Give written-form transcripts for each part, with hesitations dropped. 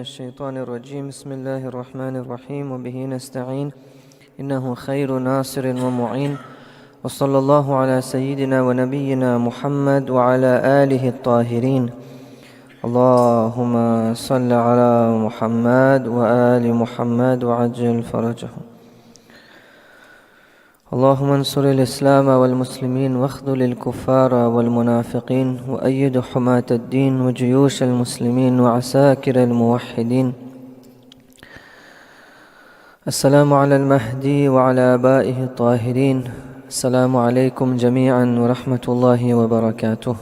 الشيطان الرجيم بسم الله الرحمن الرحيم وبه نستعين إنه خير ناصر ومعين وصلى الله على سيدنا ونبينا محمد وعلى آله الطاهرين اللهم صل على محمد وآل محمد وعجل فرجهم اللهم انصر الإسلام والمسلمين واخذل الكفار والمنافقين وأيد حماة الدين وجيوش المسلمين وعساكر الموحدين السلام على المهدي وعلى آبائه الطاهرين السلام عليكم جميعا ورحمة الله وبركاته.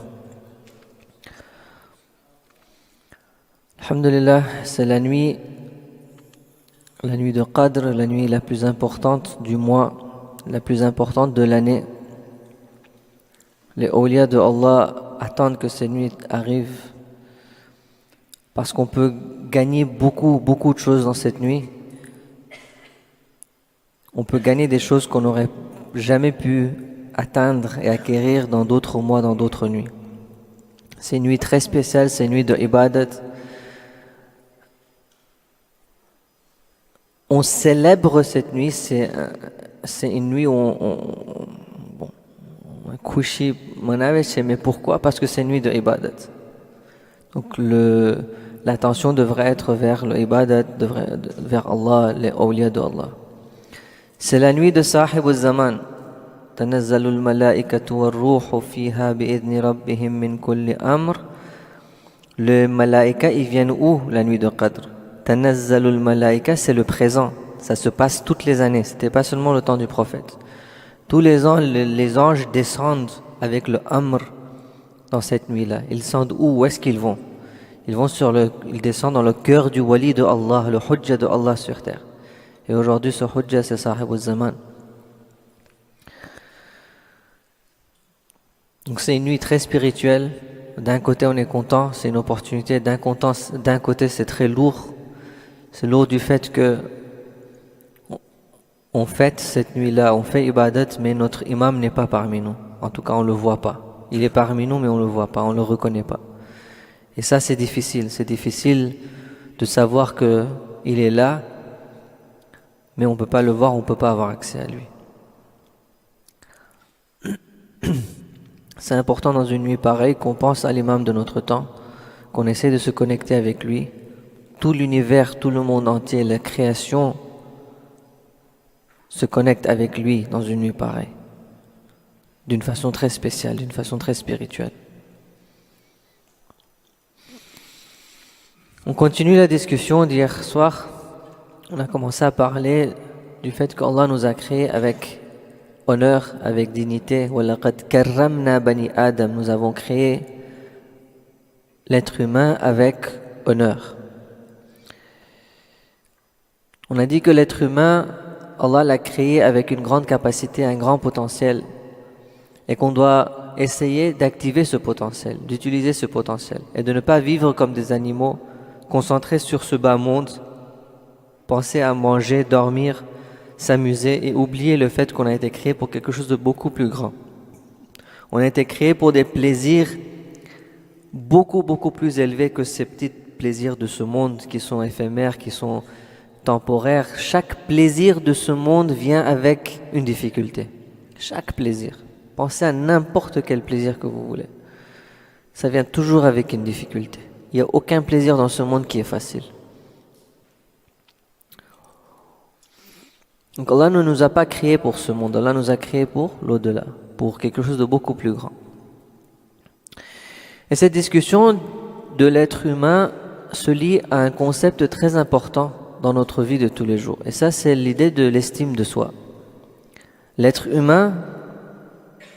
Alhamdulillah, c'est la nuit de Qadr, la nuit la plus importante du mois, la plus importante de l'année. Les awliya de Allah attendent que cette nuit arrive parce qu'on peut gagner beaucoup de choses dans cette nuit. On peut gagner des choses qu'on n'aurait jamais pu atteindre et acquérir dans d'autres mois, dans d'autres nuits. C'est une nuit très spéciale, c'est une nuit de ibadat. On célèbre cette nuit, c'est une nuit où on couche, mais pourquoi? Parce que c'est une nuit de ibadat. Donc l'attention devrait être vers le ibadat, vers Allah, les awliya de Allah. C'est la nuit de Sahib al-Zaman. تنزل الملائكة والروح فيها بإذن ربهم من كل أمر. Les malaïkas, ils viennent où la nuit de Qadr? Tanazzalul malaïka, c'est le présent. Ça se passe toutes les années. C'était pas seulement le temps du prophète. Tous les ans, les anges descendent avec le Amr dans cette nuit-là. Ils descendent où? Où est-ce qu'ils vont? Ils descendent dans le cœur du wali de Allah, le hujja de Allah sur terre. Et aujourd'hui, ce hujja, c'est Sahib al-Zaman. Donc c'est une nuit très spirituelle. D'un côté, on est content, c'est une opportunité. D'un côté, c'est très lourd. C'est lourd du fait que on fête cette nuit-là, on fait ibadat, mais notre imam n'est pas parmi nous. En tout cas, on ne le voit pas. Il est parmi nous, mais on ne le voit pas, on ne le reconnaît pas. Et ça, c'est difficile. C'est difficile de savoir qu'il est là, mais on ne peut pas le voir, on ne peut pas avoir accès à lui. C'est important dans une nuit pareille qu'on pense à l'imam de notre temps, qu'on essaie de se connecter avec lui. Tout l'univers, tout le monde entier, la création se connecte avec lui dans une nuit pareille, d'une façon très spéciale, d'une façon très spirituelle. On continue la discussion d'hier soir. On a commencé à parler du fait qu'Allah nous a créés avec honneur, avec dignité. وَلَقَدْ كَرَّمْنَا بَنِي آدَمَ. Nous avons créé l'être humain avec honneur. On a dit que l'être humain, Allah l'a créé avec une grande capacité, un grand potentiel, et qu'on doit essayer d'activer ce potentiel, d'utiliser ce potentiel, et de ne pas vivre comme des animaux, concentrés sur ce bas monde, penser à manger, dormir, s'amuser, et oublier le fait qu'on a été créé pour quelque chose de beaucoup plus grand. On a été créé pour des plaisirs beaucoup plus élevés que ces petits plaisirs de ce monde qui sont éphémères, qui sont temporaire. Chaque plaisir de ce monde vient avec une difficulté. Chaque plaisir. Pensez à n'importe quel plaisir que vous voulez. Ça vient toujours avec une difficulté. Il n'y a aucun plaisir dans ce monde qui est facile. Donc Allah ne nous a pas créés pour ce monde. Allah nous a créés pour l'au-delà, pour quelque chose de beaucoup plus grand. Et cette discussion de l'être humain se lie à un concept très important dans notre vie de tous les jours. Et ça, c'est l'idée de l'estime de soi. L'être humain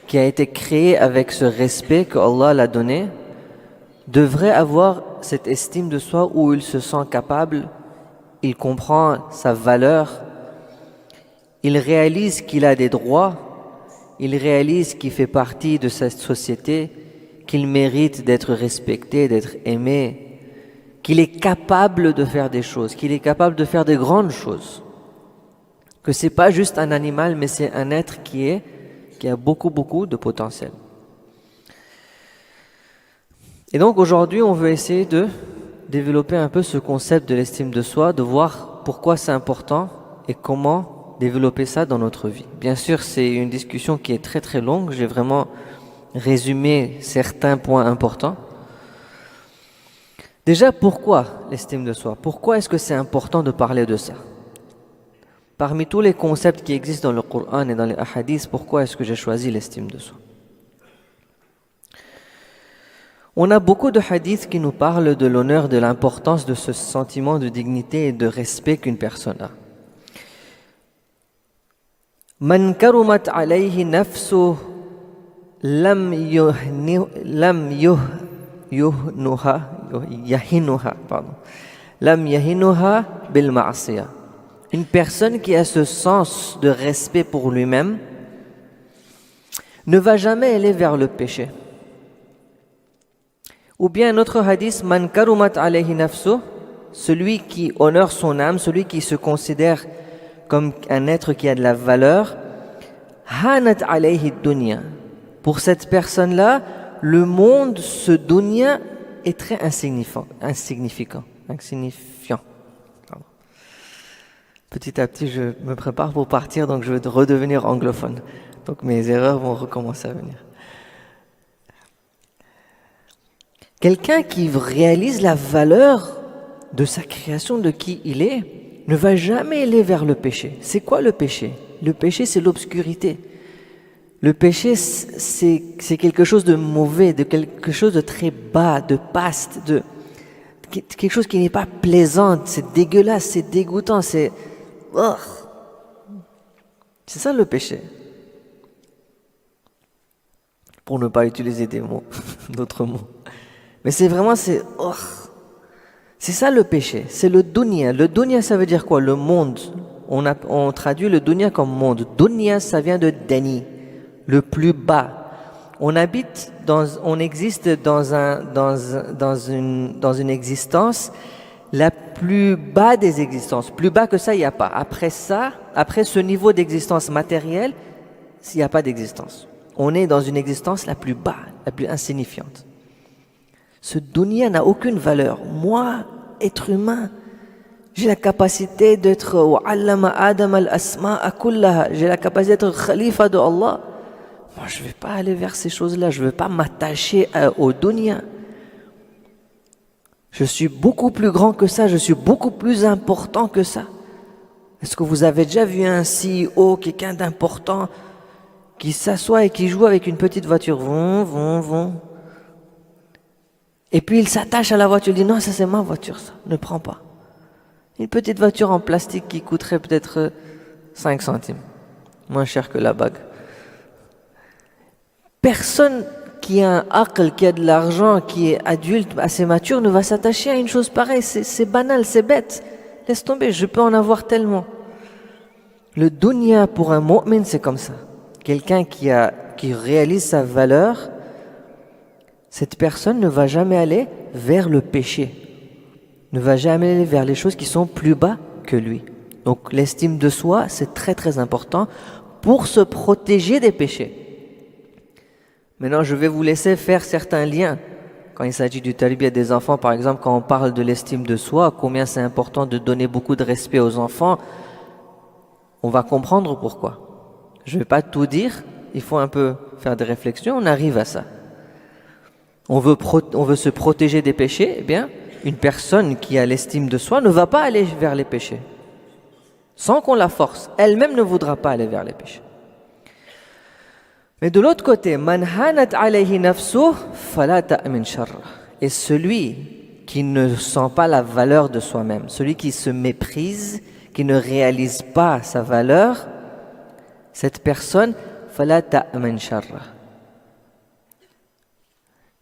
qui a été créé avec ce respect que Allah l'a donné devrait avoir cette estime de soi où il se sent capable, il comprend sa valeur, il réalise qu'il a des droits, il réalise qu'il fait partie de cette société, qu'il mérite d'être respecté, d'être aimé, qu'il est capable de faire des choses, qu'il est capable de faire des grandes choses. Que c'est pas juste un animal, mais c'est un être qui a beaucoup de potentiel. Et donc aujourd'hui, on veut essayer de développer un peu ce concept de l'estime de soi, de voir pourquoi c'est important et comment développer ça dans notre vie. Bien sûr, c'est une discussion qui est très très longue. J'ai vraiment résumé certains points importants. Déjà, pourquoi l'estime de soi? Pourquoi est-ce que c'est important de parler de ça? Parmi tous les concepts qui existent dans le Coran et dans les hadiths, pourquoi est-ce que j'ai choisi l'estime de soi? On a beaucoup de hadiths qui nous parlent de l'honneur, de l'importance de ce sentiment de dignité et de respect qu'une personne a. Man karumat alayhi nafsuh lam yahinuha bil ma'siyah. Une personne qui a ce sens de respect pour lui-même ne va jamais aller vers le péché. Ou bien un autre hadith, man karumat alayhi nafsuh, celui qui honore son âme, celui qui se considère comme un être qui a de la valeur, hanat alayhi dunya. Pour cette personne-là, le monde, ce dunya, est très insignifiant. Pardon. Petit à petit, je me prépare pour partir, donc je vais redevenir anglophone. Donc mes erreurs vont recommencer à venir. Quelqu'un qui réalise la valeur de sa création, de qui il est, ne va jamais aller vers le péché. C'est quoi le péché? Le péché, c'est l'obscurité. Le péché, c'est quelque chose de mauvais, de quelque chose de très bas, de basse, de quelque chose qui n'est pas plaisant, c'est dégueulasse, c'est dégoûtant, c'est... Oh. C'est ça le péché. Pour ne pas utiliser des mots, d'autres mots. Mais c'est vraiment, c'est ça le péché, c'est le dunya. Le dunya, ça veut dire quoi? Le monde. On traduit le dunya comme monde. Dunya, ça vient de dani, le plus bas. On existe dans une existence la plus bas des existences. Plus bas que ça, il n'y a pas. Après ce niveau d'existence matérielle, il n'y a pas d'existence. On est dans une existence la plus bas, la plus insignifiante. Ce dunya n'a aucune valeur. Moi, être humain, j'ai la capacité d'être wa'allama Adam al-asma'a kullaha. J'ai la capacité d'être khalifa de Allah. Moi, je ne vais pas aller vers ces choses-là. Je ne vais pas m'attacher au dunya. Je suis beaucoup plus grand que ça. Je suis beaucoup plus important que ça. Est-ce que vous avez déjà vu un CEO, quelqu'un d'important, qui s'assoit et qui joue avec une petite voiture? Vont. Et puis il s'attache à la voiture, il dit non, ça c'est ma voiture, ça, ne prends pas. Une petite voiture en plastique qui coûterait peut-être 5 centimes, moins cher que la bague. Personne qui a un aql, qui a de l'argent, qui est adulte, assez mature, ne va s'attacher à une chose pareille. C'est banal, c'est bête. Laisse tomber, je peux en avoir tellement. Le dunya pour un mu'min, c'est comme ça. Quelqu'un qui réalise sa valeur, cette personne ne va jamais aller vers le péché, ne va jamais aller vers les choses qui sont plus bas que lui. Donc l'estime de soi, c'est très très important pour se protéger des péchés. Maintenant, je vais vous laisser faire certains liens. Quand il s'agit du talbiya des enfants, par exemple, quand on parle de l'estime de soi, combien c'est important de donner beaucoup de respect aux enfants, on va comprendre pourquoi. Je ne vais pas tout dire, il faut un peu faire des réflexions, on arrive à ça. On veut se protéger des péchés, eh bien, une personne qui a l'estime de soi ne va pas aller vers les péchés. Sans qu'on la force, elle-même ne voudra pas aller vers les péchés. Mais de l'autre côté, man hanat alayhi nafsuh fala ta'min sharra. Et celui qui ne sent pas la valeur de soi-même, celui qui se méprise, qui ne réalise pas sa valeur, cette personne, fala ta'min sharra.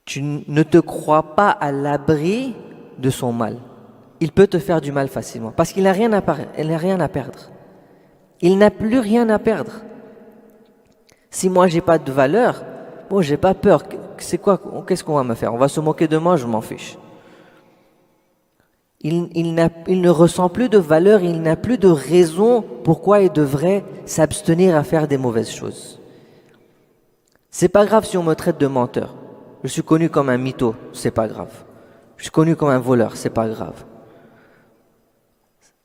Tu ne te crois pas à l'abri de son mal. Il peut te faire du mal facilement parce qu'il n'a rien à perdre. Il n'a plus rien à perdre. Si moi j'ai pas de valeur, bon, j'ai pas peur. C'est quoi? Qu'est-ce qu'on va me faire? On va se moquer de moi, je m'en fiche. Il ne ressent plus de valeur, il n'a plus de raison pourquoi il devrait s'abstenir à faire des mauvaises choses. C'est pas grave si on me traite de menteur. Je suis connu comme un mytho, c'est pas grave. Je suis connu comme un voleur, c'est pas grave.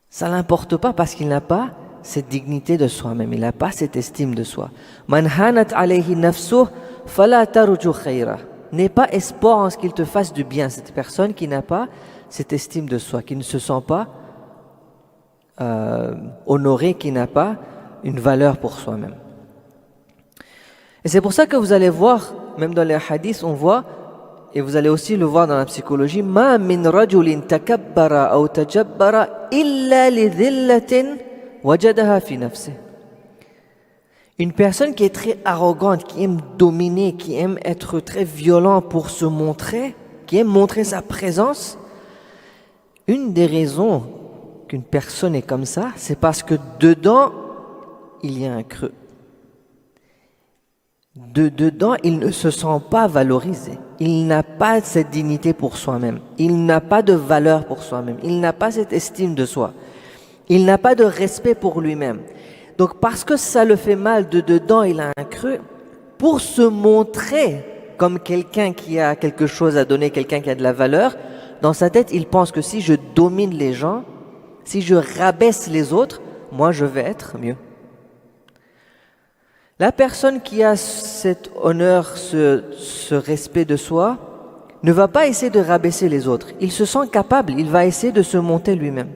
Ça l'importe pas parce qu'il n'a pas cette dignité de soi-même, il n'a pas cette estime de soi. Man hanat alayhi nafsuh fala tarju khayra. N'aie pas espoir en ce qu'il te fasse du bien, cette personne qui n'a pas cette estime de soi, qui ne se sent pas honoré, qui n'a pas une valeur pour soi-même. Et c'est pour ça que vous allez voir, même dans les hadiths, on voit, et vous allez aussi le voir dans la psychologie, ma min rajulin takabbara ou tajabbara illa li dhillatin wajadaha fi nafsi. Une personne qui est très arrogante, qui aime dominer, qui aime être très violent pour se montrer, qui aime montrer sa présence, une des raisons qu'une personne est comme ça, c'est parce que dedans, il y a un creux. Dedans, il ne se sent pas valorisé. Il n'a pas cette dignité pour soi-même. Il n'a pas de valeur pour soi-même. Il n'a pas cette estime de soi. Il n'a pas de respect pour lui-même. Donc parce que ça le fait mal de dedans, il a un creux, pour se montrer comme quelqu'un qui a quelque chose à donner, quelqu'un qui a de la valeur, dans sa tête, il pense que si je domine les gens, si je rabaisse les autres, moi je vais être mieux. La personne qui a cet honneur, ce respect de soi, ne va pas essayer de rabaisser les autres. Il se sent capable, il va essayer de se monter lui-même.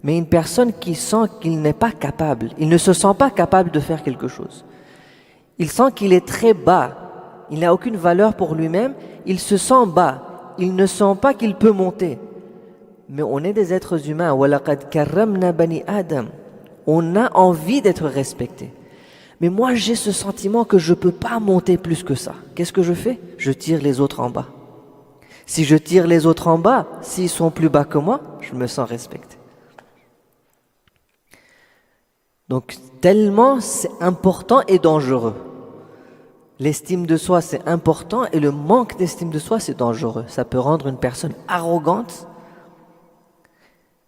Mais une personne qui sent qu'il n'est pas capable, il ne se sent pas capable de faire quelque chose. Il sent qu'il est très bas, il n'a aucune valeur pour lui-même, il se sent bas, il ne sent pas qu'il peut monter. Mais on est des êtres humains, وَلَقَدْ كَرَّمْنَا بَنِي آدَمَ. On a envie d'être respecté. Mais moi j'ai ce sentiment que je ne peux pas monter plus que ça. Qu'est-ce que je fais? Je tire les autres en bas. Si je tire les autres en bas, s'ils sont plus bas que moi, je me sens respecté. Donc tellement c'est important et dangereux. L'estime de soi c'est important et le manque d'estime de soi c'est dangereux. Ça peut rendre une personne arrogante.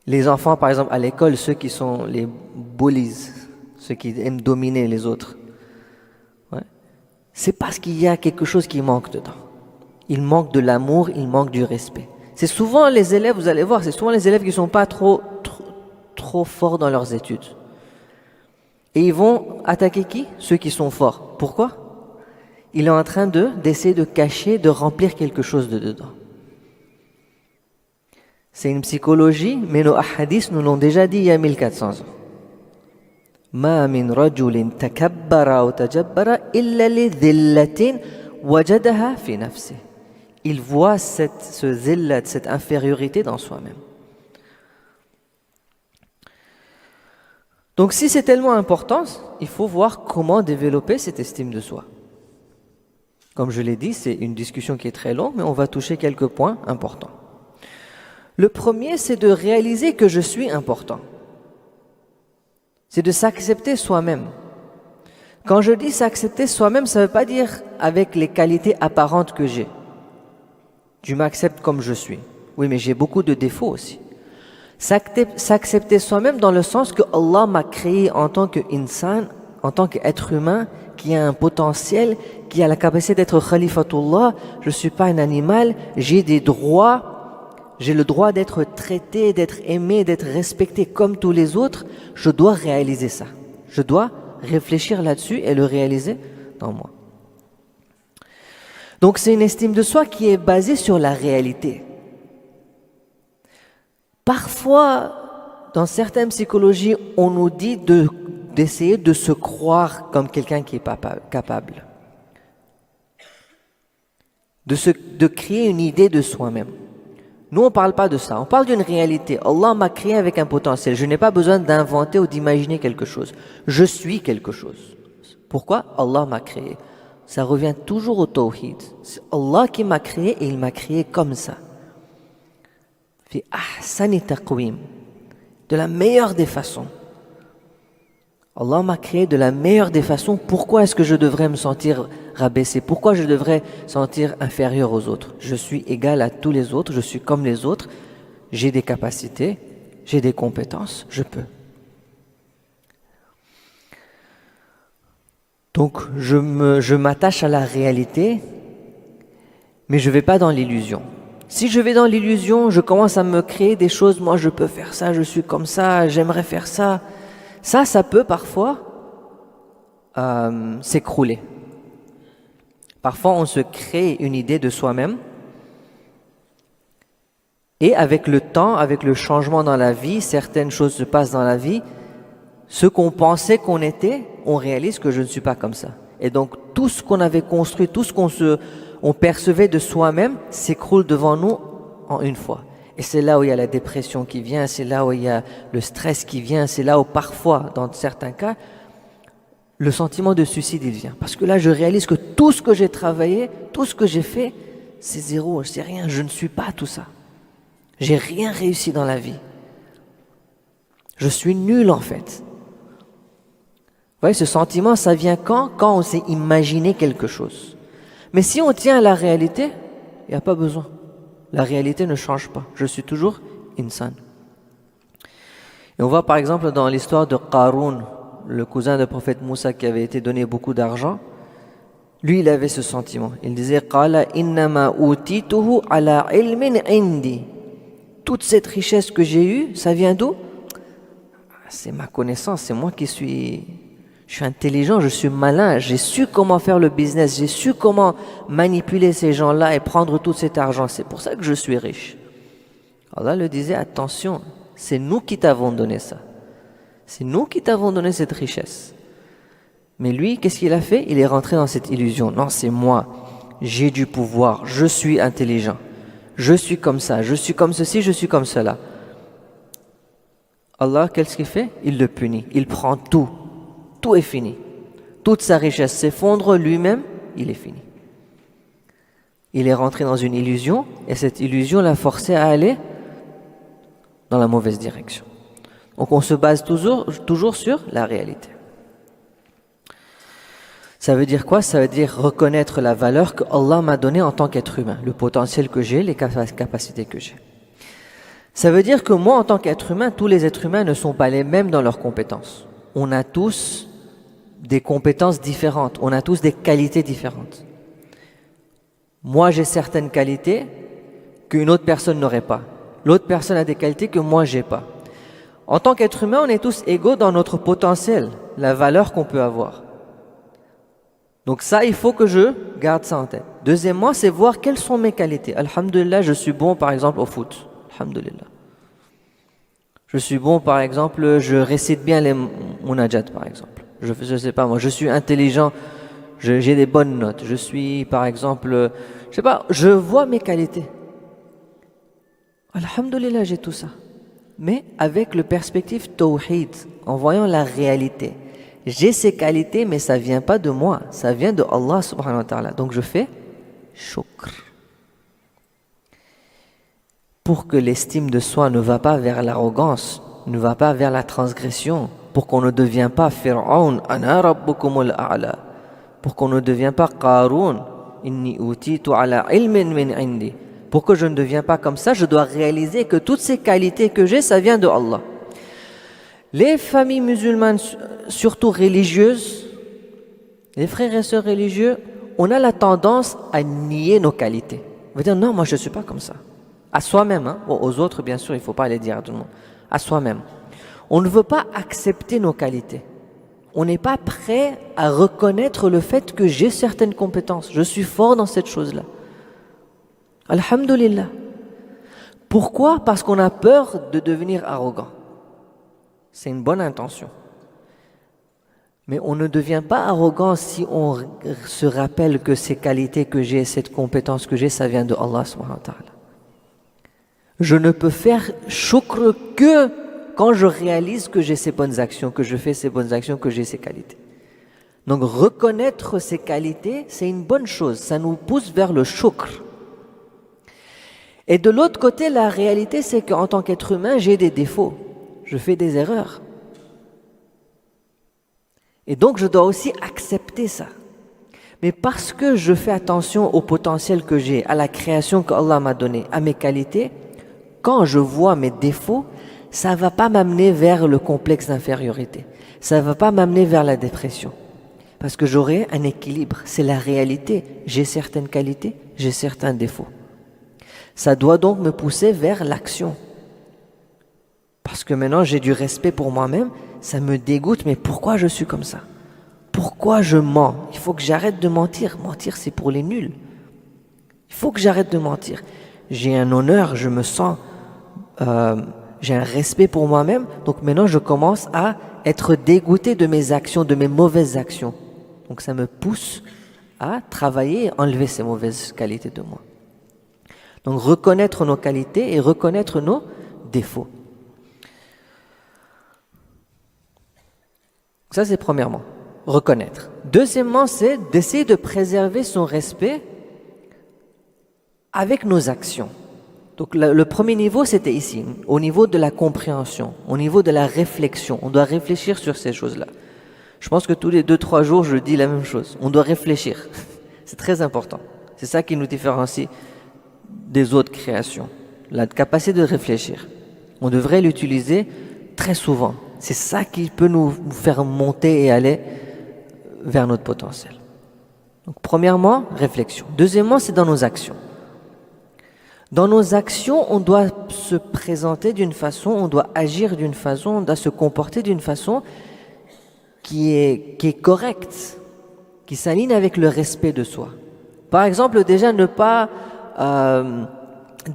Les enfants par exemple à l'école, ceux qui sont les bullies, ceux qui aiment dominer les autres, ouais, c'est parce qu'il y a quelque chose qui manque dedans. Il manque de l'amour, il manque du respect. C'est souvent les élèves, vous allez voir, c'est souvent les élèves qui ne sont pas trop forts dans leurs études. Et ils vont attaquer qui? Ceux qui sont forts. Pourquoi? Il est en train d'essayer de cacher, de remplir quelque chose de dedans. C'est une psychologie, mais nos hadiths nous l'ont déjà dit il y a 1400 ans. Ma min rajulin takabbara ou tajabbara illa li dhillatin wajadaha fi nafsi. Il voit ce zillat, cette infériorité dans soi-même. Donc si c'est tellement important, il faut voir comment développer cette estime de soi. Comme je l'ai dit, c'est une discussion qui est très longue, mais on va toucher quelques points importants. Le premier, c'est de réaliser que je suis important. C'est de s'accepter soi-même. Quand je dis s'accepter soi-même, ça ne veut pas dire avec les qualités apparentes que j'ai. Tu m'acceptes comme je suis. Oui, mais j'ai beaucoup de défauts aussi. S'accepter soi-même dans le sens que Allah m'a créé en tant qu'insan, en tant qu'être humain, qui a un potentiel, qui a la capacité d'être khalifatullah. Je ne suis pas un animal, j'ai des droits, j'ai le droit d'être traité, d'être aimé, d'être respecté comme tous les autres. Je dois réaliser ça. Je dois réfléchir là-dessus et le réaliser dans moi. Donc c'est une estime de soi qui est basée sur la réalité. Parfois, dans certaines psychologies, on nous dit d'essayer de se croire comme quelqu'un qui est capable. De créer une idée de soi-même. Nous, on ne parle pas de ça. On parle d'une réalité. Allah m'a créé avec un potentiel. Je n'ai pas besoin d'inventer ou d'imaginer quelque chose. Je suis quelque chose. Pourquoi? Allah m'a créé. Ça revient toujours au tawhid. C'est Allah qui m'a créé et il m'a créé comme ça. Fi ahsani taqwim, de la meilleure des façons. Allah m'a créé de la meilleure des façons. Pourquoi est-ce que je devrais me sentir rabaissé? Pourquoi je devrais sentir inférieur aux autres? Je suis égal à tous les autres, je suis comme les autres, j'ai des capacités, j'ai des compétences, je peux. Donc je m'attache à la réalité, mais je ne vais pas dans l'illusion. Si je vais dans l'illusion, je commence à me créer des choses, moi je peux faire ça, je suis comme ça, j'aimerais faire ça. Ça peut parfois s'écrouler. Parfois on se crée une idée de soi-même et avec le temps, avec le changement dans la vie, certaines choses se passent dans la vie, ce qu'on pensait qu'on était, on réalise que je ne suis pas comme ça. Et donc tout ce qu'on avait construit, tout ce on percevait de soi-même s'écroule devant nous en une fois. Et c'est là où il y a la dépression qui vient, c'est là où il y a le stress qui vient, c'est là où parfois, dans certains cas, le sentiment de suicide il vient. Parce que là, je réalise que tout ce que j'ai travaillé, tout ce que j'ai fait, c'est zéro, c'est rien, je ne suis pas tout ça. J'ai rien réussi dans la vie. Je suis nul en fait. Vous voyez, ce sentiment, ça vient quand on s'est imaginé quelque chose. Mais si on tient à la réalité, il n'y a pas besoin. La réalité ne change pas. Je suis toujours insan. Et on voit par exemple dans l'histoire de Qarun, le cousin du prophète Moussa qui avait été donné beaucoup d'argent. Lui, il avait ce sentiment. Il disait « Qala innama utituhu ala ilmin indi » Toute cette richesse que j'ai eue, ça vient d'où? C'est ma connaissance, c'est moi qui suis... Je suis intelligent, je suis malin, j'ai su comment faire le business, j'ai su comment manipuler ces gens-là et prendre tout cet argent. C'est pour ça que je suis riche. Allah le disait, attention, c'est nous qui t'avons donné ça. C'est nous qui t'avons donné cette richesse. Mais lui, qu'est-ce qu'il a fait? Il est rentré dans cette illusion. Non, c'est moi, j'ai du pouvoir, je suis intelligent. Je suis comme ça, je suis comme ceci, je suis comme cela. Allah, qu'est-ce qu'il fait? Il le punit, il prend tout. Tout est fini. Toute sa richesse s'effondre, lui-même, il est fini. Il est rentré dans une illusion et cette illusion l'a forcé à aller dans la mauvaise direction. Donc on se base toujours sur la réalité. Ça veut dire quoi? Ça veut dire reconnaître la valeur que Allah m'a donnée en tant qu'être humain, le potentiel que j'ai, les capacités que j'ai. Ça veut dire que moi, en tant qu'être humain, tous les êtres humains ne sont pas les mêmes dans leurs compétences. On a tous des compétences différentes, on a tous des qualités différentes. Moi, j'ai certaines qualités qu'une autre personne n'aurait pas. L'autre personne a des qualités que moi, j'ai pas. En tant qu'être humain, on est tous égaux dans notre potentiel, la valeur qu'on peut avoir. Donc ça, il faut que je garde ça en tête. Deuxièmement, c'est voir quelles sont mes qualités. Alhamdulillah, je suis bon par exemple au foot. Alhamdulillah. Je suis bon par exemple, je récite bien les munajat par exemple. Je sais pas moi, je suis intelligent, j'ai des bonnes notes. Je suis par exemple, je sais pas, je vois mes qualités. Alhamdulillah, j'ai tout ça. Mais avec le perspective tawhid, en voyant la réalité. J'ai ces qualités, mais ça vient pas de moi, ça vient de Allah subhanahu wa ta'ala. Donc je fais shukr. Pour que l'estime de soi ne va pas vers l'arrogance, ne va pas vers la transgression, pour qu'on ne devienne pas Fir'aun, ana rabbukumul a'la, pour qu'on ne devienne pas Qarun, inni utitu ala ilmin min indi. Pour que je ne devienne pas comme ça, je dois réaliser que toutes ces qualités que j'ai, ça vient de Allah. Les familles musulmanes, surtout religieuses, les frères et sœurs religieux, on a la tendance à nier nos qualités. On va dire non, moi je ne suis pas comme ça. À soi-même, hein? Bon, aux autres bien sûr, il ne faut pas les dire à tout le monde. À soi-même. On ne veut pas accepter nos qualités. On n'est pas prêt à reconnaître le fait que j'ai certaines compétences. Je suis fort dans cette chose-là. Alhamdulillah. Pourquoi? Parce qu'on a peur de devenir arrogant. C'est une bonne intention. Mais on ne devient pas arrogant si on se rappelle que ces qualités que j'ai, cette compétence que j'ai, ça vient de Allah subhanahu wa ta'ala. Je ne peux faire shukr que quand je réalise que j'ai ces bonnes actions, que je fais ces bonnes actions, que j'ai ces qualités. Donc reconnaître ces qualités, c'est une bonne chose. Ça nous pousse vers le shukr. Et de l'autre côté, la réalité, c'est qu'en tant qu'être humain, j'ai des défauts. Je fais des erreurs. Et donc, je dois aussi accepter ça. Mais parce que je fais attention au potentiel que j'ai, à la création qu'Allah m'a donnée, à mes qualités, quand je vois mes défauts, ça ne va pas m'amener vers le complexe d'infériorité. Ça ne va pas m'amener vers la dépression. Parce que j'aurai un équilibre. C'est la réalité. J'ai certaines qualités, j'ai certains défauts. Ça doit donc me pousser vers l'action. Parce que maintenant j'ai du respect pour moi-même, ça me dégoûte, mais pourquoi je suis comme ça? Pourquoi je mens? Il faut que j'arrête de mentir. Mentir, c'est pour les nuls. Il faut que j'arrête de mentir. J'ai un honneur, je me sens, j'ai un respect pour moi-même, donc maintenant je commence à être dégoûté de mes actions, de mes mauvaises actions. Donc ça me pousse à travailler et enlever ces mauvaises qualités de moi. Donc reconnaître nos qualités et reconnaître nos défauts. Ça c'est premièrement, reconnaître. Deuxièmement, c'est d'essayer de préserver son respect avec nos actions. Donc le premier niveau, c'était ici, au niveau de la compréhension, au niveau de la réflexion. On doit réfléchir sur ces choses-là. Je pense que tous les 2-3 jours, je dis la même chose. On doit réfléchir. C'est très important. C'est ça qui nous différencie des autres créations. La capacité de réfléchir. On devrait l'utiliser très souvent. C'est ça qui peut nous faire monter et aller vers notre potentiel. Donc premièrement, réflexion. Deuxièmement, c'est dans nos actions. Dans nos actions, on doit se présenter d'une façon, on doit agir d'une façon, on doit se comporter d'une façon qui est correcte, qui s'aligne avec le respect de soi. Par exemple, déjà ne pas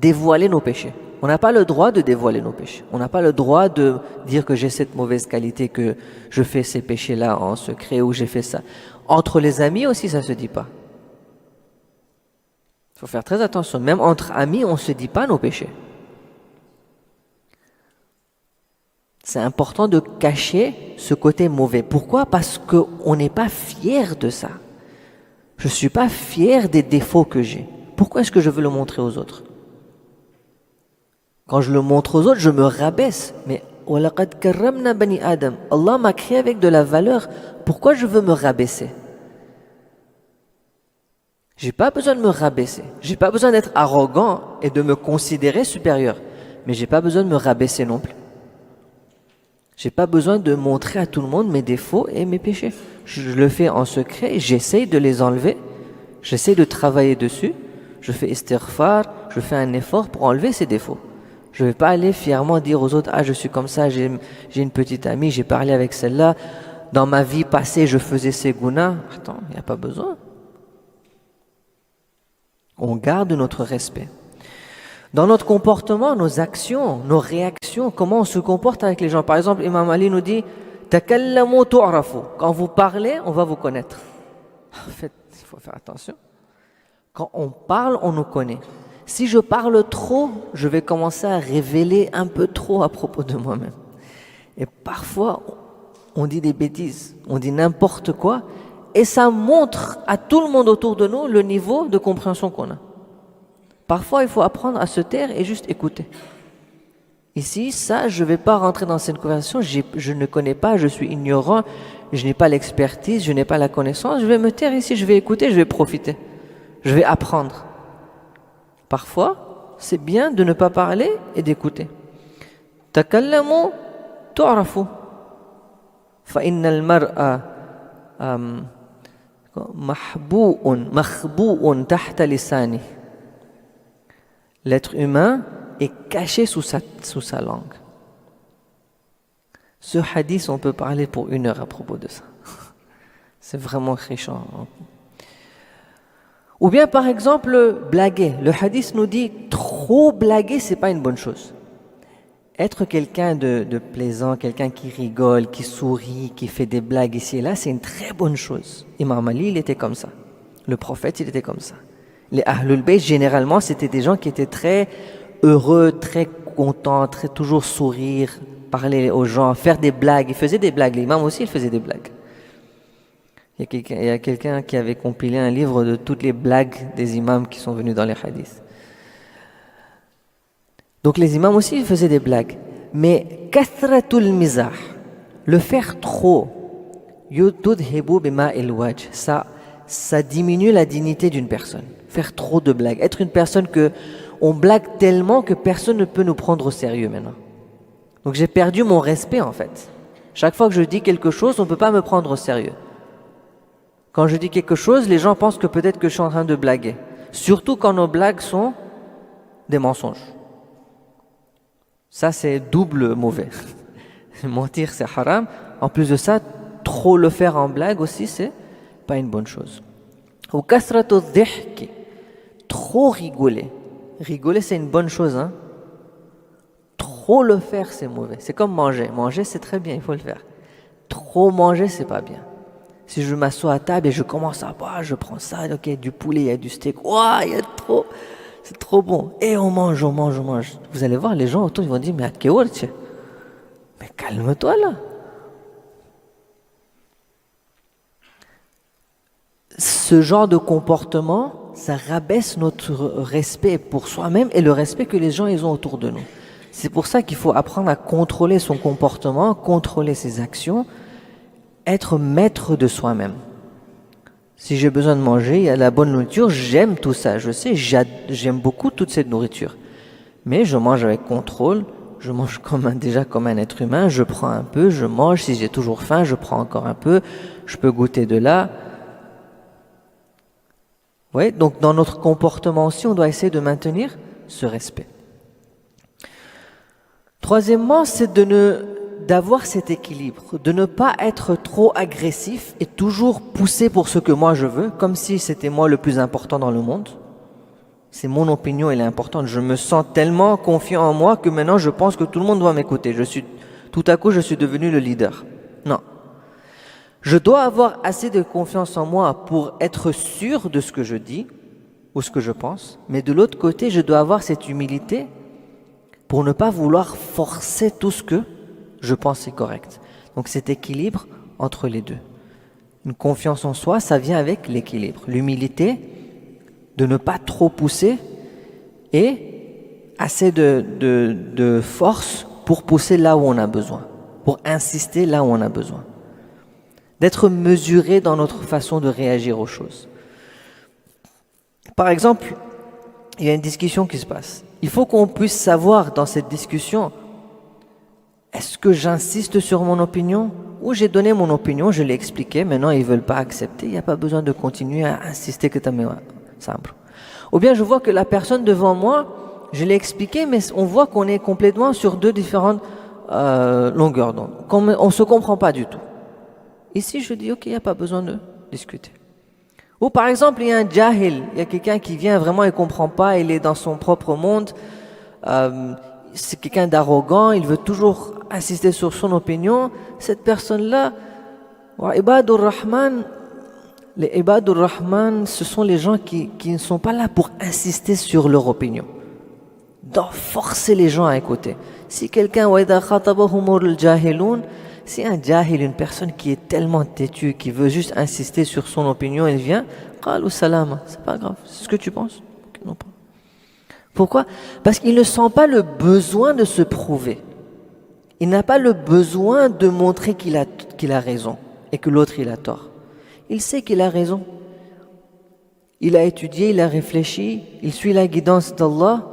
dévoiler nos péchés. On n'a pas le droit de dévoiler nos péchés. On n'a pas le droit de dire que j'ai cette mauvaise qualité, que je fais ces péchés-là en secret ou j'ai fait ça. Entre les amis aussi, ça ne se dit pas. Il faut faire très attention. Même entre amis, on ne se dit pas nos péchés. C'est important de cacher ce côté mauvais. Pourquoi? Parce qu'on n'est pas fier de ça. Je ne suis pas fier des défauts que j'ai. Pourquoi est-ce que je veux le montrer aux autres? Quand je le montre aux autres, je me rabaisse. Mais وَلَقَدْ كَرَّمْنَا بَنِي آدَمَ. Allah m'a créé avec de la valeur. Pourquoi je veux me rabaisser? J'ai pas besoin de me rabaisser. J'ai pas besoin d'être arrogant et de me considérer supérieur. Mais j'ai pas besoin de me rabaisser non plus. J'ai pas besoin de montrer à tout le monde mes défauts et mes péchés. Je le fais en secret, j'essaye de les enlever, j'essaye de travailler dessus, je fais istighfar, je fais un effort pour enlever ces défauts. Je vais pas aller fièrement dire aux autres, ah je suis comme ça, j'ai une petite amie, j'ai parlé avec celle-là, dans ma vie passée je faisais ces gounas. Attends, il n'y a pas besoin. On garde notre respect. Dans notre comportement, nos actions, nos réactions, comment on se comporte avec les gens. Par exemple, Imam Ali nous dit « Takallamu tu'rafu » Quand vous parlez, on va vous connaître. En fait, il faut faire attention. Quand on parle, on nous connaît. Si je parle trop, je vais commencer à révéler un peu trop à propos de moi-même. Et parfois, on dit des bêtises, on dit n'importe quoi, et ça montre à tout le monde autour de nous le niveau de compréhension qu'on a. Parfois, il faut apprendre à se taire et juste écouter. Ici, ça, je ne vais pas rentrer dans cette conversation, je ne connais pas, je suis ignorant, je n'ai pas l'expertise, je n'ai pas la connaissance, je vais me taire ici, je vais écouter, je vais profiter, je vais apprendre. Parfois, c'est bien de ne pas parler et d'écouter. Takallamu tu'rafu fa innal mar'a makhbu'un tahta lisani. L'être humain est caché sous sa langue. Ce hadith, on peut parler pour 1 heure à propos de ça. C'est vraiment riche. Ou bien par exemple, blaguer. Le hadith nous dit, trop blaguer, c'est pas une bonne chose. Être quelqu'un de plaisant, quelqu'un qui rigole, qui sourit, qui fait des blagues ici et là, c'est une très bonne chose. Imam Ali, il était comme ça. Le prophète, il était comme ça. Les Ahlul Bayt, généralement, c'était des gens qui étaient très heureux, très contents, toujours sourire, parler aux gens, faire des blagues. Ils faisaient des blagues. L'imam aussi, il faisait des blagues. Il y a quelqu'un qui avait compilé un livre de toutes les blagues des imams qui sont venus dans les hadiths. Donc les imams aussi, ils faisaient des blagues. Mais kathratul mizah, le faire trop, yudhibu bima'il wajh, ça diminue la dignité d'une personne. Faire trop de blagues. Être une personne on blague tellement que personne ne peut nous prendre au sérieux maintenant. Donc j'ai perdu mon respect en fait. Chaque fois que je dis quelque chose, on ne peut pas me prendre au sérieux. Quand je dis quelque chose, les gens pensent que peut-être que je suis en train de blaguer. Surtout quand nos blagues sont des mensonges. Ça, c'est double mauvais. Mentir, c'est haram. En plus de ça, trop le faire en blague aussi, c'est pas une bonne chose. Ou kasratu dhihki, trop rigoler. Rigoler, c'est une bonne chose, hein. Trop le faire, c'est mauvais. C'est comme manger. Manger, c'est très bien, il faut le faire. Trop manger, c'est pas bien. Si je m'assois à table et je commence à boire, je prends ça, ok, du poulet, il y a du steak, ouah, il y a trop, c'est trop bon. Et on mange, on mange, on mange. Vous allez voir, les gens autour, ils vont dire, mais à quelle heure, mais calme-toi là. Ce genre de comportement, ça rabaisse notre respect pour soi-même et le respect que les gens ils ont autour de nous. C'est pour ça qu'il faut apprendre à contrôler son comportement, contrôler ses actions, être maître de soi-même. Si j'ai besoin de manger, il y a de la bonne nourriture, j'aime tout ça, je sais, j'aime beaucoup toute cette nourriture. Mais je mange avec contrôle, je mange déjà comme un être humain, je prends un peu, je mange, si j'ai toujours faim, je prends encore un peu, je peux goûter de là. Ouais, donc dans notre comportement aussi, on doit essayer de maintenir ce respect. Troisièmement, c'est d'avoir cet équilibre, de ne pas être trop agressif et toujours pousser pour ce que moi je veux, comme si c'était moi le plus important dans le monde. C'est mon opinion, elle est importante. Je me sens tellement confiant en moi que maintenant je pense que tout le monde doit m'écouter. Tout à coup, je suis devenu le leader. Non. Je dois avoir assez de confiance en moi pour être sûr de ce que je dis ou ce que je pense, mais de l'autre côté, je dois avoir cette humilité pour ne pas vouloir forcer tout ce que je pense est correct. Donc cet équilibre entre les deux. Une confiance en soi, ça vient avec l'équilibre. L'humilité, de ne pas trop pousser et assez de force pour pousser là où on a besoin, pour insister là où on a besoin. D'être mesuré dans notre façon de réagir aux choses. Par exemple, il y a une discussion qui se passe. Il faut qu'on puisse savoir dans cette discussion, est-ce que j'insiste sur mon opinion ou j'ai donné mon opinion, je l'ai expliqué, maintenant ils ne veulent pas accepter, il n'y a pas besoin de continuer à insister que tu as mis simple. Ou bien je vois que la personne devant moi, je l'ai expliqué, mais on voit qu'on est complètement sur deux différentes longueurs d'onde. On ne se comprend pas du tout. Ici, je dis, ok, il n'y a pas besoin de discuter. Ou par exemple, il y a un jahil, il y a quelqu'un qui vient vraiment, il ne comprend pas, il est dans son propre monde, c'est quelqu'un d'arrogant, il veut toujours insister sur son opinion. Cette personne-là, les ibadur rahman, ce sont les gens qui ne sont pas là pour insister sur leur opinion, donc forcer les gens à écouter. Si quelqu'un, si un jahil, une personne qui est tellement têtue, qui veut juste insister sur son opinion, il vient, qalu salama, c'est pas grave, c'est ce que tu penses? Non pas. Pourquoi? Parce qu'il ne sent pas le besoin de se prouver. Il n'a pas le besoin de montrer qu'il a raison et que l'autre il a tort. Il sait qu'il a raison. Il a étudié, il a réfléchi, il suit la guidance d'Allah.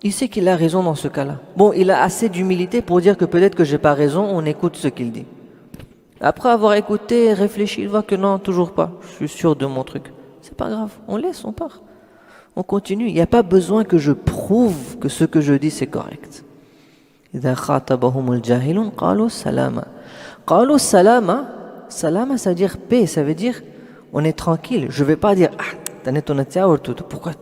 Il sait qu'il a raison dans ce cas-là. Bon, il a assez d'humilité pour dire que peut-être que j'ai pas raison, on écoute ce qu'il dit. Après avoir écouté, réfléchi, il voit que non, toujours pas. Je suis sûr de mon truc. C'est pas grave, on laisse, on part. On continue. Il n'y a pas besoin que je prouve que ce que je dis c'est correct. إذا خاطبهم الجاهلون قالوا سلاما. قالوا سلاما, salama ça veut dire paix, ça veut dire on est tranquille. Je vais pas dire pourquoi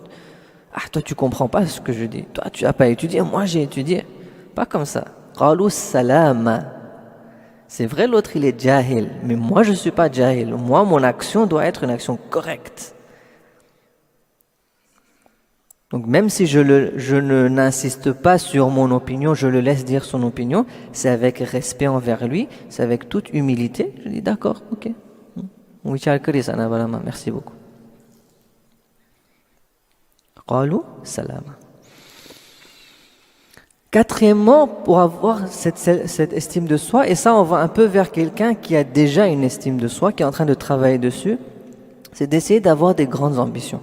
toi tu comprends pas ce que je dis. Toi tu as pas étudié, moi j'ai étudié. Pas comme ça. قالوا salama. C'est vrai l'autre il est jahil, mais moi je suis pas jahil. Moi mon action doit être une action correcte. Donc même si n'insiste pas sur mon opinion, je le laisse dire son opinion, c'est avec respect envers lui, c'est avec toute humilité. Je dis d'accord, ok. Merci beaucoup. Qalu salama. Quatrièmement, pour avoir cette estime de soi, et ça on va un peu vers quelqu'un qui a déjà une estime de soi, qui est en train de travailler dessus, c'est d'essayer d'avoir des grandes ambitions.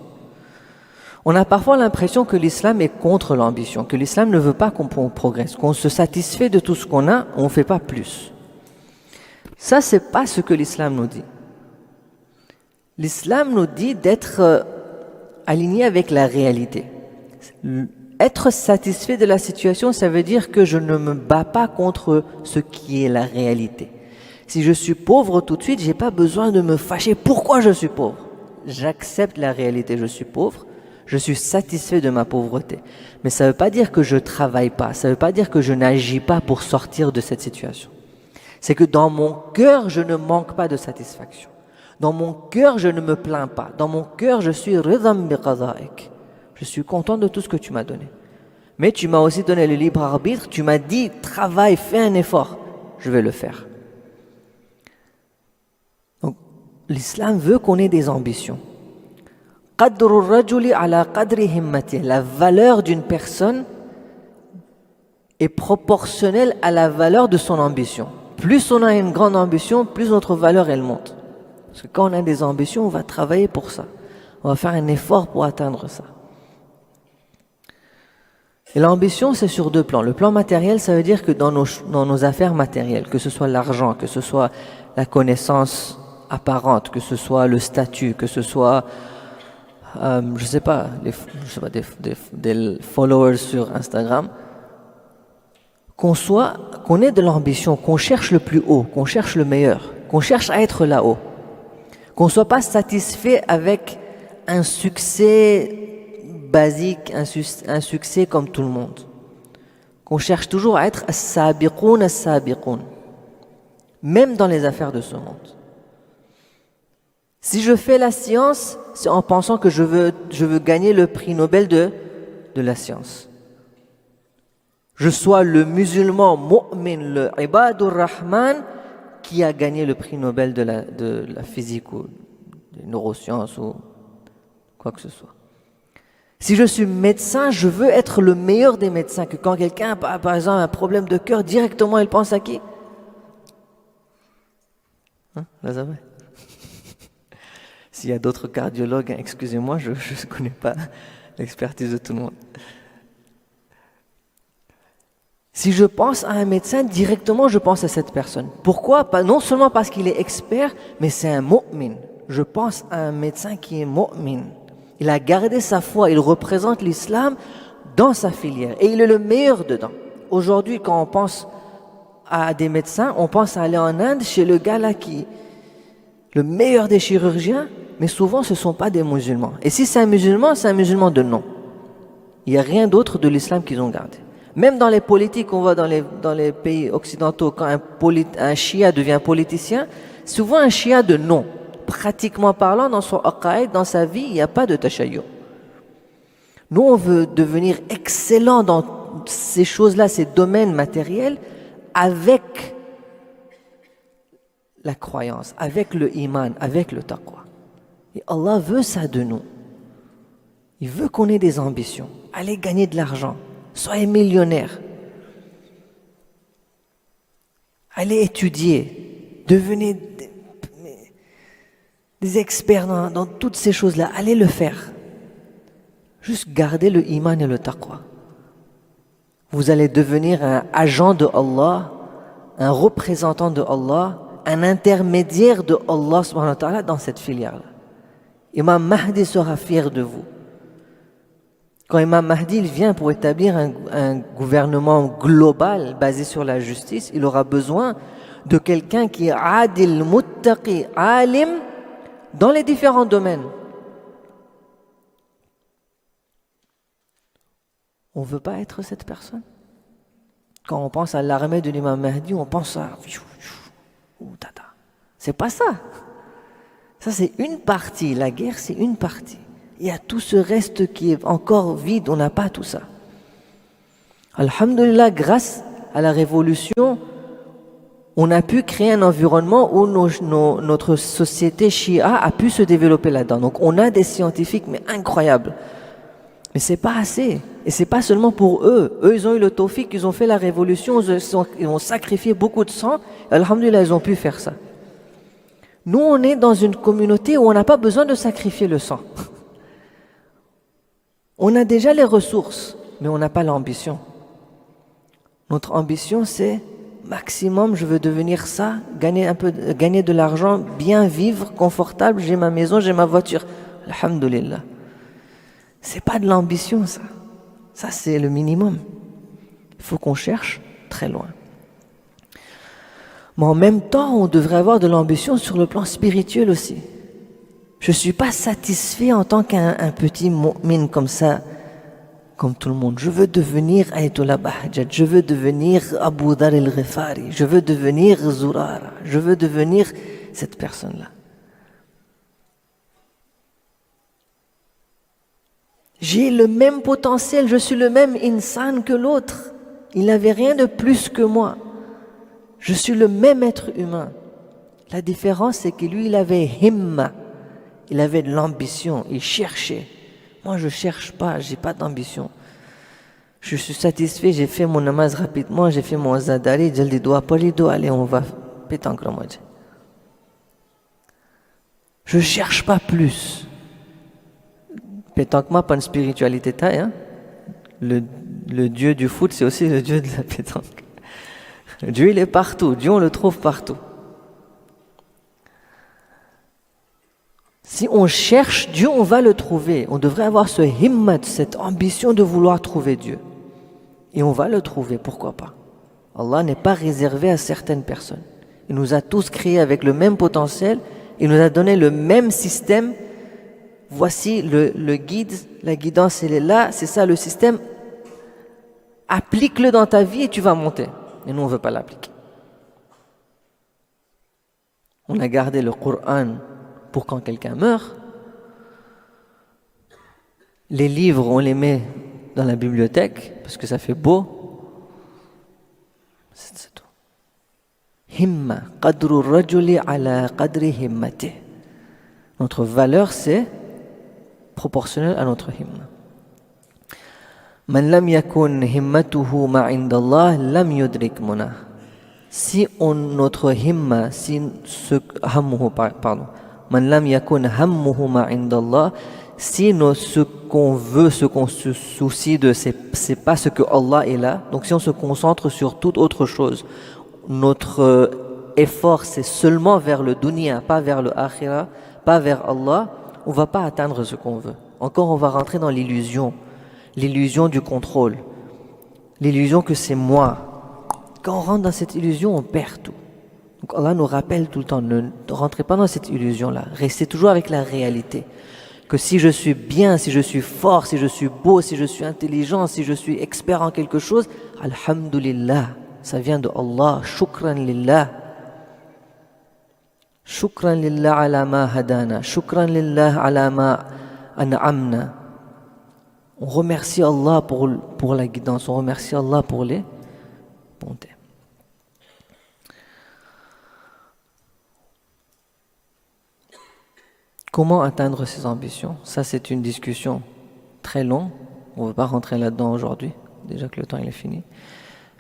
On a parfois l'impression que l'islam est contre l'ambition, que l'islam ne veut pas qu'on progresse, qu'on se satisfait de tout ce qu'on a, on ne fait pas plus. Ça, c'est pas ce que l'islam nous dit. L'islam nous dit d'être aligné avec la réalité. Être satisfait de la situation, ça veut dire que je ne me bats pas contre ce qui est la réalité. Si je suis pauvre tout de suite, j'ai pas besoin de me fâcher. Pourquoi je suis pauvre? J'accepte la réalité, je suis pauvre. Je suis satisfait de ma pauvreté. Mais ça ne veut pas dire que je ne travaille pas. Ça ne veut pas dire que je n'agis pas pour sortir de cette situation. C'est que dans mon cœur, je ne manque pas de satisfaction. Dans mon cœur, je ne me plains pas. Dans mon cœur, je suis ridam bi qada'ik. Je suis content de tout ce que tu m'as donné. Mais tu m'as aussi donné le libre arbitre. Tu m'as dit, travaille, fais un effort. Je vais le faire. Donc, l'islam veut qu'on ait des ambitions. La valeur d'une personne est proportionnelle à la valeur de son ambition. Plus on a une grande ambition, plus notre valeur elle monte. Parce que quand on a des ambitions, on va travailler pour ça. On va faire un effort pour atteindre ça. Et l'ambition, c'est sur deux plans. Le plan matériel, ça veut dire que dans nos affaires matérielles, que ce soit l'argent, que ce soit la connaissance apparente, que ce soit le statut, que ce soit des followers sur Instagram, qu'on ait de l'ambition, qu'on cherche le plus haut, qu'on cherche le meilleur, qu'on cherche à être là-haut, qu'on ne soit pas satisfait avec un succès basique, un succès comme tout le monde, qu'on cherche toujours à être as-sabiqoun, même dans les affaires de ce monde. Si je fais la science, c'est en pensant que je veux gagner le prix Nobel de la science. Je sois le musulman mu'min, le ibadur rahman, qui a gagné le prix Nobel de la physique ou des neurosciences ou quoi que ce soit. Si je suis médecin, je veux être le meilleur des médecins. Que quand quelqu'un a par exemple un problème de cœur, directement il pense à qui? S'il y a d'autres cardiologues, excusez-moi, je ne connais pas l'expertise de tout le monde. Si je pense à un médecin, directement je pense à cette personne. Pourquoi? Non seulement parce qu'il est expert, mais c'est un mu'min. Je pense à un médecin qui est mu'min. Il a gardé sa foi, il représente l'islam dans sa filière et il est le meilleur dedans. Aujourd'hui, quand on pense à des médecins, on pense à aller en Inde chez le gars là le meilleur des chirurgiens, mais souvent ce ne sont pas des musulmans. Et si c'est un musulman de nom. Il n'y a rien d'autre de l'islam qu'ils ont gardé. Même dans les politiques, on voit dans les pays occidentaux, quand un chia devient politicien, souvent un chia de nom. Pratiquement parlant, dans son aqaïd, dans sa vie, il n'y a pas de tashayyu. Nous, on veut devenir excellent dans ces choses-là, ces domaines matériels, avec la croyance, avec le iman, avec le taqwa. Et Allah veut ça de nous. Il veut qu'on ait des ambitions. Allez gagner de l'argent. Soyez millionnaire. Allez étudier. Devenez des experts dans toutes ces choses-là. Allez le faire. Juste gardez le iman et le taqwa. Vous allez devenir un agent de Allah, un représentant de Allah, un intermédiaire de Allah subhanahu wa ta'ala dans cette filière-là. Imam Mahdi sera fier de vous. Quand Imam Mahdi il vient pour établir un gouvernement global basé sur la justice, il aura besoin de quelqu'un qui est adil, muttaqi, alim dans les différents domaines. On ne veut pas être cette personne. Quand on pense à l'armée de l'imam Mahdi, on pense à... C'est pas ça. Ça, c'est une partie. La guerre, c'est une partie. Il y a tout ce reste qui est encore vide. On n'a pas tout ça. Alhamdulillah, grâce à la révolution, on a pu créer un environnement où notre société Shia a pu se développer là-dedans. Donc, on a des scientifiques, mais incroyables. Mais c'est pas assez. Et c'est pas seulement pour eux. Eux, ils ont eu le tawfiq, ils ont fait la révolution, ils ont sacrifié beaucoup de sang. Alhamdulillah, ils ont pu faire ça. Nous, on est dans une communauté où on n'a pas besoin de sacrifier le sang. On a déjà les ressources, mais on n'a pas l'ambition. Notre ambition, c'est maximum, je veux devenir ça, gagner de l'argent, bien vivre, confortable, j'ai ma maison, j'ai ma voiture. Alhamdulillah. C'est pas de l'ambition, ça. Ça, c'est le minimum. Il faut qu'on cherche très loin. Mais en même temps, on devrait avoir de l'ambition sur le plan spirituel aussi. Je ne suis pas satisfait en tant qu'un petit mu'min comme ça, comme tout le monde. Je veux devenir Ayatollah Bahjat, je veux devenir Abu Dhar al-Ghifari, je veux devenir Zurara, je veux devenir cette personne-là. J'ai le même potentiel, je suis le même insan que l'autre. Il n'avait rien de plus que moi. Je suis le même être humain. La différence, c'est que lui, il avait himma. Il avait de l'ambition, il cherchait. Moi, je ne cherche pas, je n'ai pas d'ambition. Je suis satisfait, j'ai fait mon namaz rapidement, j'ai fait mon zadari, j'ai les doigts, pas les doigts, allez, on va péter en grand. Je ne cherche pas plus. Pétanque, pas une spiritualité taille, hein? Le dieu du foot, c'est aussi le dieu de la pétanque. Dieu, il est partout. Dieu, on le trouve partout. Si on cherche Dieu, on va le trouver. On devrait avoir ce himmat, cette ambition de vouloir trouver Dieu. Et on va le trouver, pourquoi pas? Allah n'est pas réservé à certaines personnes. Il nous a tous créés avec le même potentiel. Il nous a donné le même système. Voici le guide, la guidance, elle est là. C'est ça le système. Applique-le dans ta vie et tu vas monter. Et nous, on ne veut pas l'appliquer. On a gardé le Coran pour quand quelqu'un meurt. Les livres, on les met dans la bibliothèque parce que ça fait beau. C'est tout. Himma, qadru rajuli ala qadri himmati. Notre valeur, c'est proportionnel à notre himma. Man lam yakun himmatuhu ma indallah lam yudrik munah. Si notre himma, si ce hammuhu, pardon, man lam yakun hammuhu ma indallah, si ce qu'on veut, ce qu'on se soucie de, c'est pas ce que Allah est là. Donc si on se concentre sur toute autre chose, notre effort c'est seulement vers le dunya, pas vers le akhira, pas vers Allah, on va pas atteindre ce qu'on veut. Encore on va rentrer dans l'illusion du contrôle, l'illusion que c'est moi. Quand on rentre dans cette illusion, on perd tout. Donc Allah nous rappelle tout le temps, ne rentrez pas dans cette illusion-là, restez toujours avec la réalité. Que si je suis bien, si je suis fort, si je suis beau, si je suis intelligent, si je suis expert en quelque chose, alhamdulillah, ça vient de Allah, shukran lillah. Shukran lillah ala ma hadana, shukran lillah ala ma an'amna. On remercie Allah pour la guidance, on remercie Allah pour les bontés. Comment atteindre ses ambitions? Ça, c'est une discussion très longue. On ne va pas rentrer là-dedans aujourd'hui, déjà que le temps il est fini.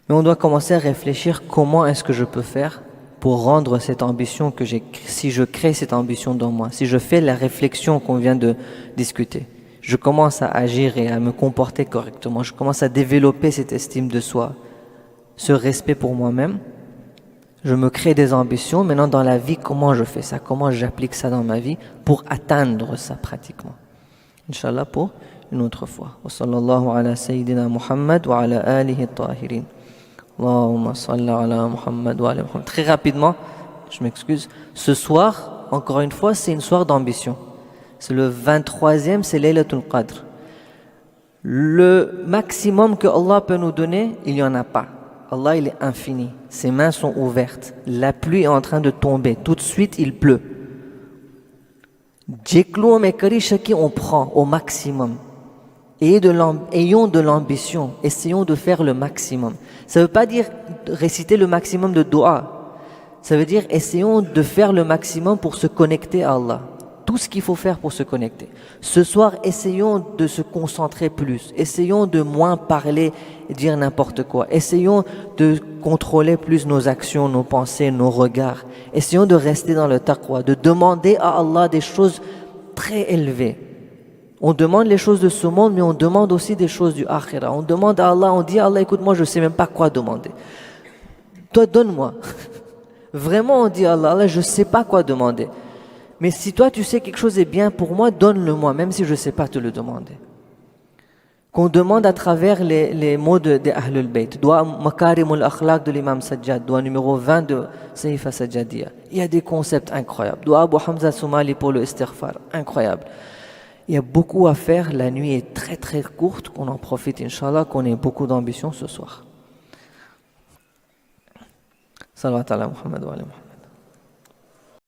Mais on doit commencer à réfléchir comment est-ce que je peux faire pour rendre cette ambition que j'ai, si je crée cette ambition dans moi, si je fais la réflexion qu'on vient de discuter, je commence à agir et à me comporter correctement, je commence à développer cette estime de soi, ce respect pour moi-même, je me crée des ambitions. Maintenant dans la vie, comment je fais ça, comment j'applique ça dans ma vie pour atteindre ça pratiquement. Inch'Allah pour une autre fois. Wa sallallahu ala sayyidina Muhammad wa ala alihi tahirin. Allahumma salli ala Muhammad wa ala Muhammad. Très rapidement, je m'excuse. Ce soir, encore une fois, c'est une soirée d'ambition. C'est le 23e, c'est Laylatul Qadr. Le maximum que Allah peut nous donner, il n'y en a pas. Allah, il est infini. Ses mains sont ouvertes. La pluie est en train de tomber. Tout de suite, il pleut. On prend au maximum. Ayons de l'ambition. Essayons de faire le maximum. Ça ne veut pas dire réciter le maximum de dua. Ça veut dire essayons de faire le maximum pour se connecter à Allah. Tout ce qu'il faut faire pour se connecter. Ce soir, essayons de se concentrer plus. Essayons de moins parler et dire n'importe quoi. Essayons de contrôler plus nos actions, nos pensées, nos regards. Essayons de rester dans le taqwa, de demander à Allah des choses très élevées. On demande les choses de ce monde, mais on demande aussi des choses du akhira. On demande à Allah, on dit à Allah, écoute, moi je ne sais même pas quoi demander. Toi, donne-moi. Vraiment, on dit à Allah, je ne sais pas quoi demander. Mais si toi tu sais quelque chose est bien pour moi, donne-le-moi, même si je ne sais pas te le demander. qu'on demande à travers les mots de Ahlul Bayt. Doua Makarim al-Akhlaq de l'imam Sajjad, doua numéro 20 de Sayfa Sajjadiya. Il y a des concepts incroyables. Doua Abu Hamza Soumali pour le istighfar, incroyable. Il y a beaucoup à faire, la nuit est très très courte, qu'on en profite Inch'Allah, qu'on ait beaucoup d'ambition ce soir. Salawat ala Muhammad wa ala Muhammad.